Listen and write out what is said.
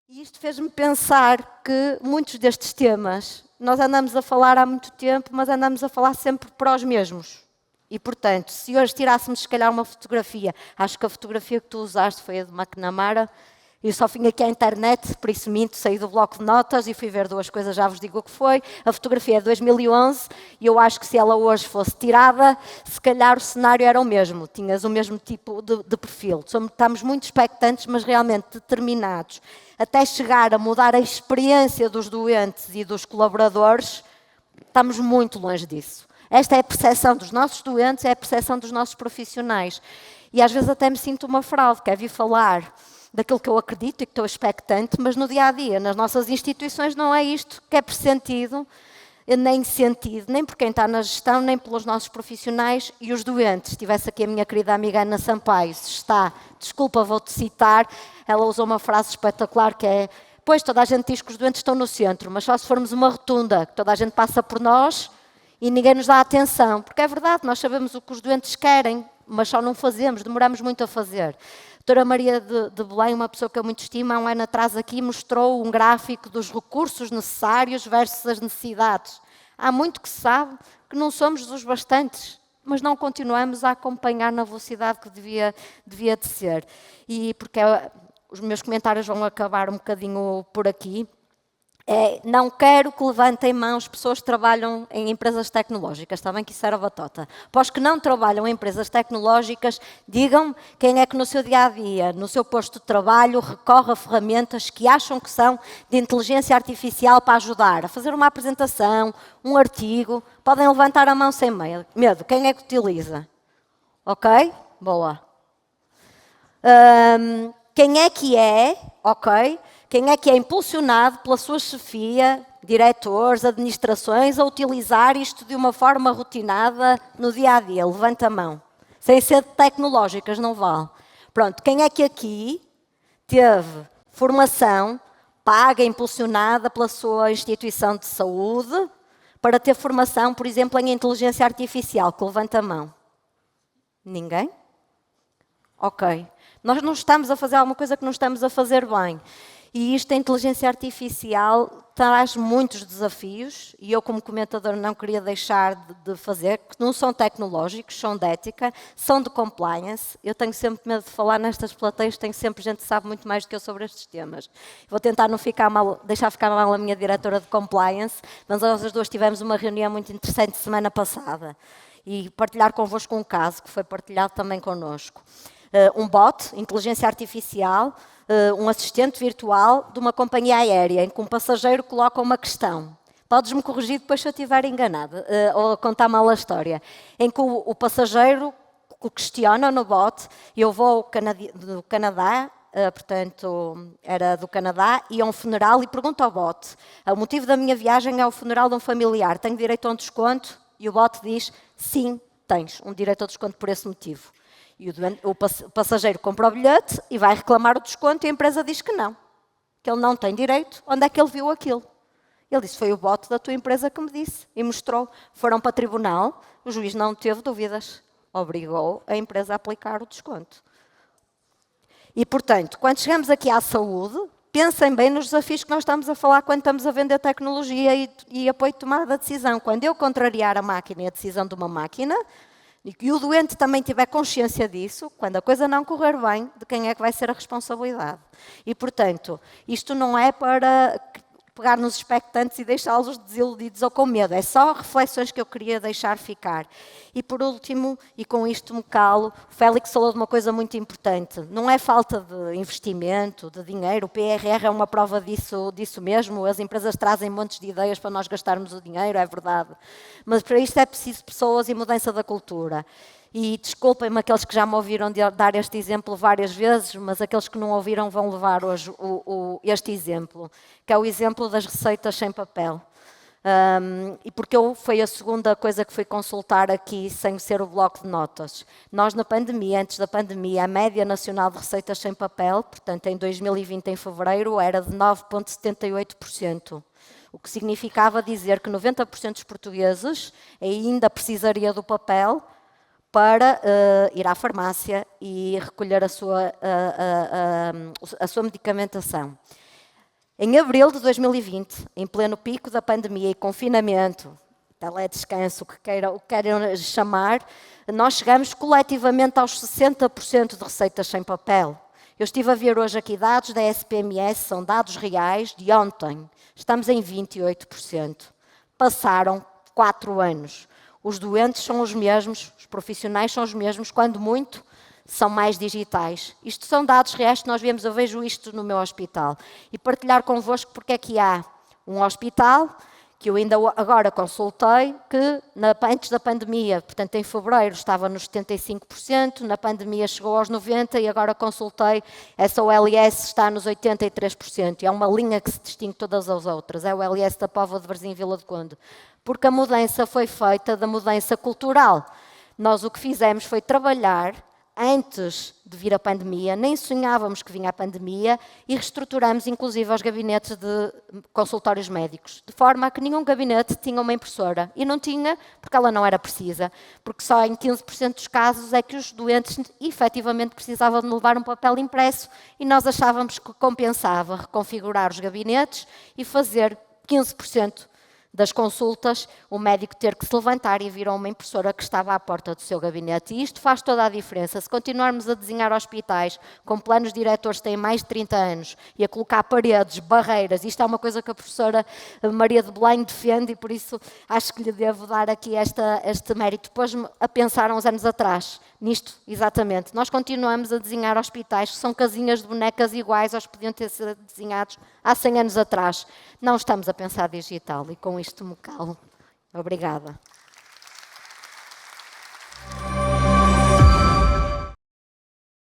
E isto fez-me pensar que muitos destes temas nós andamos a falar há muito tempo, mas andamos a falar sempre para os mesmos. E, portanto, se hoje tirássemos, se calhar, uma fotografia, acho que a fotografia que tu usaste foi a de McNamara, eu só vim aqui à internet, por isso minto, saí do bloco de notas e fui ver duas coisas, já vos digo o que foi. A fotografia é de 2011 e eu acho que se ela hoje fosse tirada, se calhar o cenário era o mesmo, tinhas o mesmo tipo de perfil. Estamos muito expectantes, mas realmente determinados. Até chegar a mudar a experiência dos doentes e dos colaboradores, estamos muito longe disso. Esta é a percepção dos nossos doentes, é a percepção dos nossos profissionais. E às vezes até me sinto uma fraude, quero vir falar daquilo que eu acredito e que estou expectante, mas no dia a dia, nas nossas instituições, não é isto que é pressentido, nem sentido, nem por quem está na gestão, nem pelos nossos profissionais e os doentes. Se tivesse aqui a minha querida amiga Ana Sampaio, se está, desculpa, vou-te citar, ela usou uma frase espetacular que é: pois toda a gente diz que os doentes estão no centro, mas só se formos uma rotunda, que toda a gente passa por nós e ninguém nos dá atenção. Porque é verdade, nós sabemos o que os doentes querem, mas só não fazemos, demoramos muito a fazer. A doutora Maria de Belém, uma pessoa que eu muito estimo, há um ano atrás aqui mostrou um gráfico dos recursos necessários versus as necessidades. Há muito que se sabe que não somos os bastantes, mas não continuamos a acompanhar na velocidade que devia de ser. E porque os meus comentários vão acabar um bocadinho por aqui. Não quero que levantem mãos pessoas que trabalham em empresas tecnológicas, está bem que isso era batota. Para os que não trabalham em empresas tecnológicas, digam quem é que no seu dia-a-dia, no seu posto de trabalho, recorre a ferramentas que acham que são de inteligência artificial para ajudar a fazer uma apresentação, um artigo. Podem levantar a mão sem medo. Quem é que utiliza? Ok? Boa. Quem é que é? Ok? Quem é que é impulsionado pela sua chefia, diretores, administrações, a utilizar isto de uma forma rotinada no dia-a-dia? Levanta a mão. Sem ser tecnológicas, não vale. Pronto, quem é que aqui teve formação paga, impulsionada pela sua instituição de saúde para ter formação, por exemplo, em inteligência artificial? Que levanta a mão. Ninguém? Ok. Nós não estamos a fazer alguma coisa que não estamos a fazer bem. E isto, a inteligência artificial, traz muitos desafios, e eu como comentador não queria deixar de fazer, que não são tecnológicos, são de ética, são de compliance. Eu tenho sempre medo de falar nestas plateias, tenho sempre gente que sabe muito mais do que eu sobre estes temas. Vou tentar não ficar mal, deixar ficar mal a minha diretora de compliance, mas nós as duas tivemos uma reunião muito interessante semana passada, e partilhar convosco um caso que foi partilhado também connosco. Um bot, inteligência artificial, um assistente virtual de uma companhia aérea, em que um passageiro coloca uma questão. Podes-me corrigir depois se eu estiver enganada, ou contar mal a história. Em que o passageiro questiona no bot: eu vou do Canadá, portanto, era do Canadá, e a um funeral, e pergunta ao bot: o motivo da minha viagem é o funeral de um familiar, tenho direito a um desconto? E o bot diz: sim, tens um direito a desconto por esse motivo. E o passageiro compra o bilhete e vai reclamar o desconto e a empresa diz que não, que ele não tem direito. Onde é que ele viu aquilo? Ele disse: foi o bot da tua empresa que me disse. E mostrou. Foram para tribunal, o juiz não teve dúvidas. Obrigou a empresa a aplicar o desconto. E, portanto, quando chegamos aqui à saúde, pensem bem nos desafios que nós estamos a falar quando estamos a vender tecnologia e apoio de tomada da decisão. Quando eu contrariar a máquina e a decisão de uma máquina, e que o doente também tiver consciência disso, quando a coisa não correr bem, de quem é que vai ser a responsabilidade. E, portanto, isto não é para pegar nos expectantes e deixá-los desiludidos ou com medo. É só reflexões que eu queria deixar ficar. E, por último, e com isto me calo, o Félix falou de uma coisa muito importante. Não é falta de investimento, de dinheiro. O PRR é uma prova disso mesmo. As empresas trazem montes de ideias para nós gastarmos o dinheiro, é verdade. Mas para isto é preciso pessoas e mudança da cultura. E desculpem-me aqueles que já me ouviram dar este exemplo várias vezes, mas aqueles que não ouviram vão levar hoje este exemplo, que é o exemplo das receitas sem papel. E porque foi a segunda coisa que fui consultar aqui, sem ser o bloco de notas. Nós, na pandemia, antes da pandemia, a média nacional de receitas sem papel, portanto, em 2020, em fevereiro, era de 9,78%. O que significava dizer que 90% dos portugueses ainda precisaria do papel para ir à farmácia e recolher a sua medicamentação. Em abril de 2020, em pleno pico da pandemia e confinamento, teledescanso, o que queiram chamar, nós chegamos coletivamente aos 60% de receitas sem papel. Eu estive a ver hoje aqui dados da SPMS, são dados reais de ontem. Estamos em 28%. Passaram 4 anos. Os doentes são os mesmos, os profissionais são os mesmos, quando muito, são mais digitais. Isto são dados reais que nós vemos, eu vejo isto no meu hospital. E partilhar convosco porque é que há um hospital que eu ainda agora consultei, que antes da pandemia, portanto em fevereiro, estava nos 75%, na pandemia chegou aos 90% e agora consultei, essa OLS está nos 83%. E é uma linha que se distingue de todas as outras, é o OLS da Póvoa de Varzim, Vila de Conde. Porque a mudança foi feita da mudança cultural. Nós o que fizemos foi trabalhar antes de vir a pandemia, nem sonhávamos que vinha a pandemia e reestruturamos inclusive os gabinetes de consultórios médicos, de forma a que nenhum gabinete tinha uma impressora. E não tinha porque ela não era precisa, porque só em 15% dos casos é que os doentes efetivamente precisavam de levar um papel impresso e nós achávamos que compensava reconfigurar os gabinetes e fazer 15% das consultas, o médico ter que se levantar e vir a uma impressora que estava à porta do seu gabinete. E isto faz toda a diferença. Se continuarmos a desenhar hospitais com planos diretores que têm mais de 30 anos e a colocar paredes, barreiras, isto é uma coisa que a professora Maria de Belém defende e por isso acho que lhe devo dar aqui este mérito. Depois a pensar há uns anos atrás, nisto exatamente. Nós continuamos a desenhar hospitais que são casinhas de bonecas iguais aos que podiam ter sido desenhados há 100 anos atrás. Não estamos a pensar digital e com isto me calo. Obrigada.